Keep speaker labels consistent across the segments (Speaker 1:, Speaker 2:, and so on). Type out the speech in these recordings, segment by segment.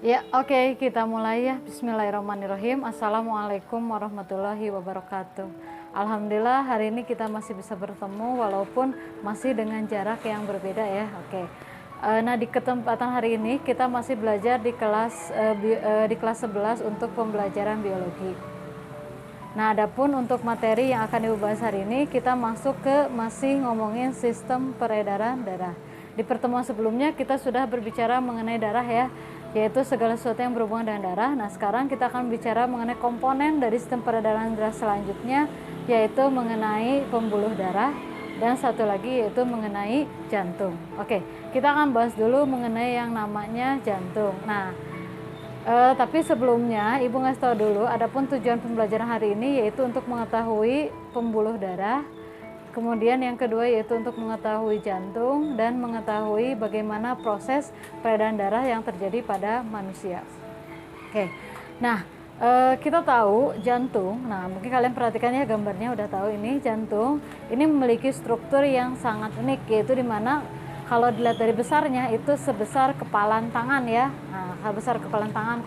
Speaker 1: Ya, oke, kita mulai ya. Bismillahirrahmanirrahim. Assalamualaikum warahmatullahi wabarakatuh. Alhamdulillah hari ini kita masih bisa bertemu walaupun masih dengan jarak yang berbeda ya. Oke. Nah, di kesempatan hari ini kita masih belajar di kelas 11 untuk pembelajaran biologi. Nah, adapun untuk materi yang akan dibahas hari ini, kita masuk ke masih ngomongin sistem peredaran darah. Di pertemuan sebelumnya kita sudah berbicara mengenai darah ya, yaitu segala sesuatu yang berhubungan dengan darah. Nah, sekarang kita akan bicara mengenai komponen dari sistem peredaran darah selanjutnya, yaitu mengenai pembuluh darah, dan satu lagi yaitu mengenai jantung. Oke, kita akan bahas dulu mengenai yang namanya jantung. Nah, tapi sebelumnya Ibu ngasih tahu dulu, adapun tujuan pembelajaran hari ini yaitu untuk mengetahui pembuluh darah, kemudian yang kedua yaitu untuk mengetahui jantung dan mengetahui bagaimana proses peredaran darah yang terjadi pada manusia. Oke, nah kita tahu jantung, nah mungkin kalian perhatikan ya gambarnya udah tahu ini jantung, ini memiliki struktur yang sangat unik, yaitu dimana kalau dilihat dari besarnya itu sebesar kepalan tangan ya. Nah, besar kepalan tangan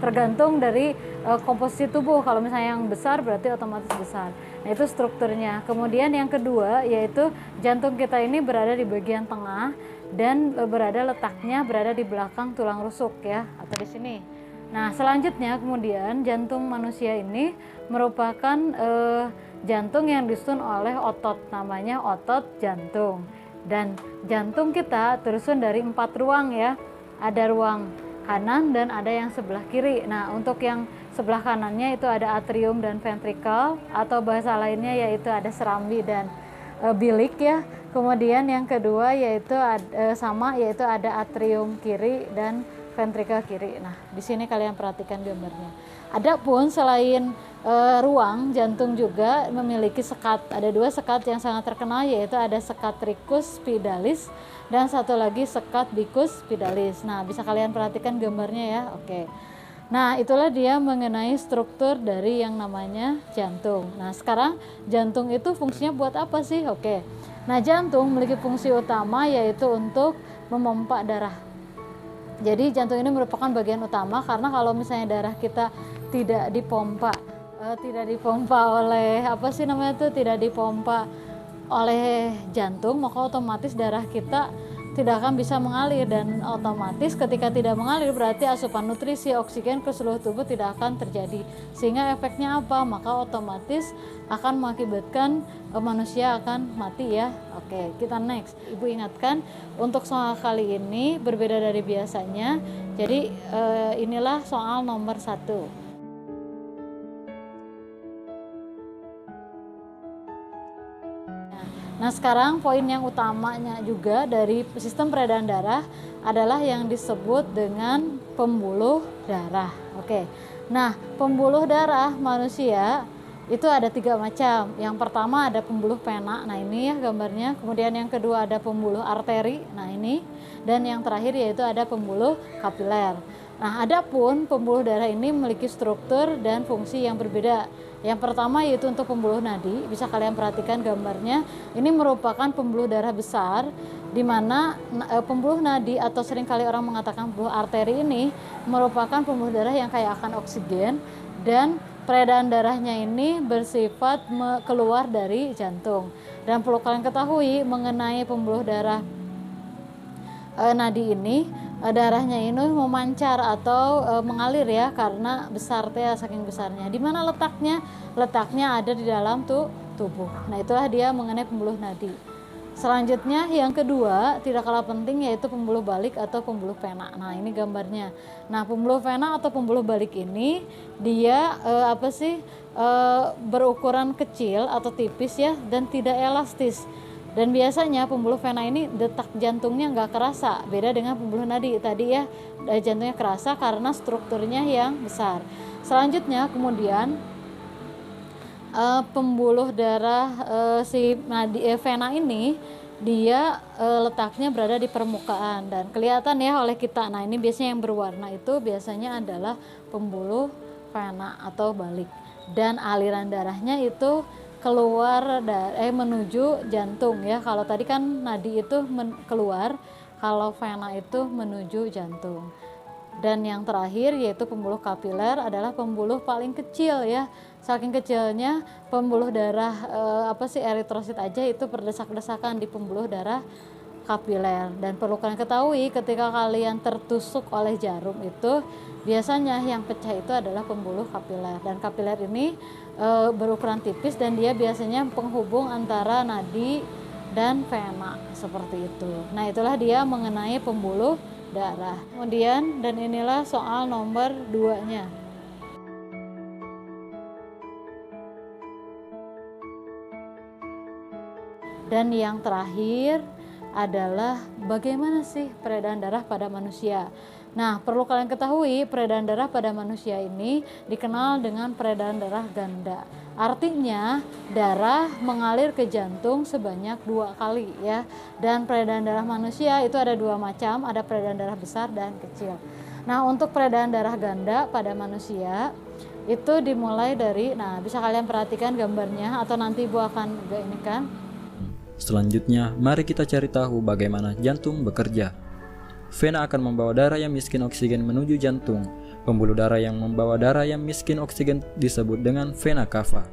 Speaker 1: tergantung dari komposisi tubuh. Kalau misalnya yang besar berarti otomatis besar. Nah, itu strukturnya. Kemudian yang kedua yaitu jantung kita ini berada di bagian tengah dan letaknya berada di belakang tulang rusuk ya, atau di sini. Nah, selanjutnya kemudian jantung manusia ini merupakan jantung yang disusun oleh otot, namanya otot jantung. Dan jantung kita tersusun dari 4 ruang ya, ada ruang kanan dan ada yang sebelah kiri. Nah, untuk yang sebelah kanannya itu ada atrium dan ventrikel, atau bahasa lainnya yaitu ada serambi dan bilik ya. Kemudian yang kedua yaitu yaitu ada atrium kiri dan ventrikel kiri. Nah, di sini kalian perhatikan gambarnya. Adapun selain ruang, jantung juga memiliki sekat. Ada 2 sekat yang sangat terkenal, yaitu ada sekat tricus spidalis dan satu lagi sekat bicus spidalis. Nah, bisa kalian perhatikan gambarnya ya. Oke. Nah, itulah dia mengenai struktur dari yang namanya jantung. Nah, sekarang jantung itu fungsinya buat apa sih? Oke. Nah, jantung memiliki fungsi utama yaitu untuk memompa darah. Jadi jantung ini merupakan bagian utama, karena kalau misalnya darah kita tidak dipompa oleh tidak dipompa oleh jantung, maka otomatis darah kita tidak akan bisa mengalir, dan otomatis ketika tidak mengalir berarti asupan nutrisi oksigen ke seluruh tubuh tidak akan terjadi, sehingga efeknya apa? Maka otomatis akan mengakibatkan manusia akan mati ya. Oke, kita next. Ibu ingatkan untuk soal kali ini berbeda dari biasanya, jadi inilah soal nomor 1. Nah, sekarang poin yang utamanya juga dari sistem peredaran darah adalah yang disebut dengan pembuluh darah. Oke. Nah, pembuluh darah manusia itu ada 3 macam. Yang pertama ada pembuluh vena. Nah, ini ya gambarnya. Kemudian yang kedua ada pembuluh arteri. Nah, ini. Dan yang terakhir yaitu ada pembuluh kapiler. Nah, adapun pembuluh darah ini memiliki struktur dan fungsi yang berbeda. Yang pertama yaitu untuk pembuluh nadi, bisa kalian perhatikan gambarnya. Ini merupakan pembuluh darah besar, di mana pembuluh nadi atau seringkali orang mengatakan pembuluh arteri ini merupakan pembuluh darah yang kaya akan oksigen, dan peredaran darahnya ini bersifat keluar dari jantung. Dan perlu kalian ketahui mengenai pembuluh darah nadi ini, darahnya ini memancar atau mengalir ya, karena besar ya, saking besarnya. Di mana letaknya? Letaknya ada di dalam tubuh. Nah, itulah dia mengenai pembuluh nadi. Selanjutnya yang kedua tidak kalah penting yaitu pembuluh balik atau pembuluh vena. Nah, ini gambarnya. Nah, pembuluh vena atau pembuluh balik ini dia berukuran kecil atau tipis ya, dan tidak elastis. Dan biasanya pembuluh vena ini detak jantungnya nggak kerasa, beda dengan pembuluh nadi tadi ya, jantungnya kerasa karena strukturnya yang besar. Selanjutnya kemudian pembuluh darah vena ini dia letaknya berada di permukaan dan kelihatan ya oleh kita. Nah, ini biasanya yang berwarna itu biasanya adalah pembuluh vena atau balik, dan aliran darahnya itu keluar menuju jantung ya. Kalau tadi kan nadi itu keluar, kalau vena itu menuju jantung. Dan yang terakhir yaitu pembuluh kapiler adalah pembuluh paling kecil ya. Saking kecilnya pembuluh darah eritrosit aja itu berdesak-desakan di pembuluh darah kapiler. Dan perlu kalian ketahui ketika kalian tertusuk oleh jarum itu biasanya yang pecah itu adalah pembuluh kapiler. Dan kapiler ini berukuran tipis dan dia biasanya penghubung antara nadi dan vena seperti itu. Nah, itulah dia mengenai pembuluh darah. Kemudian dan inilah soal nomor 2-nya. Dan yang terakhir adalah bagaimana sih peredaran darah pada manusia. Nah, perlu kalian ketahui peredaran darah pada manusia ini dikenal dengan peredaran darah ganda. Artinya darah mengalir ke jantung sebanyak 2 kali ya. Dan peredaran darah manusia itu ada 2 macam, ada peredaran darah besar dan kecil. Nah, untuk peredaran darah ganda pada manusia itu dimulai dari, nah bisa kalian perhatikan gambarnya atau nanti Ibu akan ini kan.
Speaker 2: Selanjutnya, mari kita cari tahu bagaimana jantung bekerja. Vena akan membawa darah yang miskin oksigen menuju jantung. Pembuluh darah yang membawa darah yang miskin oksigen disebut dengan vena cava.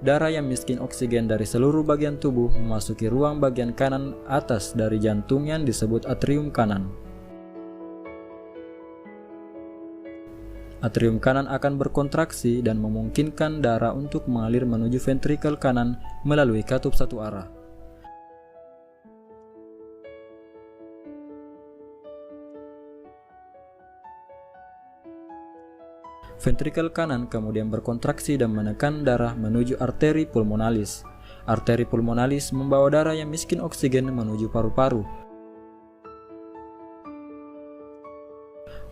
Speaker 2: Darah yang miskin oksigen dari seluruh bagian tubuh memasuki ruang bagian kanan atas dari jantung yang disebut atrium kanan. Atrium kanan akan berkontraksi dan memungkinkan darah untuk mengalir menuju ventrikel kanan melalui katup satu arah. Ventrikel kanan kemudian berkontraksi dan menekan darah menuju arteri pulmonalis. Arteri pulmonalis membawa darah yang miskin oksigen menuju paru-paru.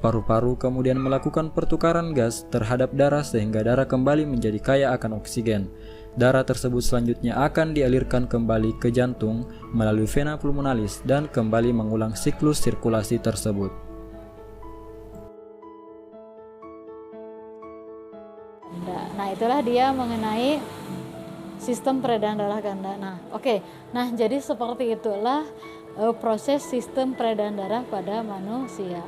Speaker 2: Paru-paru kemudian melakukan pertukaran gas terhadap darah sehingga darah kembali menjadi kaya akan oksigen. Darah tersebut selanjutnya akan dialirkan kembali ke jantung melalui vena pulmonalis dan kembali mengulang siklus sirkulasi tersebut.
Speaker 1: Nah, itulah dia mengenai sistem peredaran darah ganda. Nah, oke. Nah, jadi seperti itulah proses sistem peredaran darah pada manusia.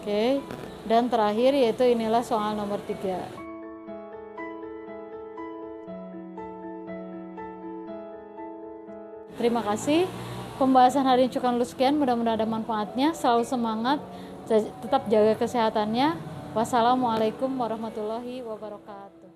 Speaker 1: Oke. Dan terakhir yaitu inilah soal nomor 3. Terima kasih. Pembahasan hari ini cukup dulu sekian. Mudah-mudahan ada manfaatnya. Selalu semangat. Tetap jaga kesehatannya. Wassalamualaikum warahmatullahi wabarakatuh.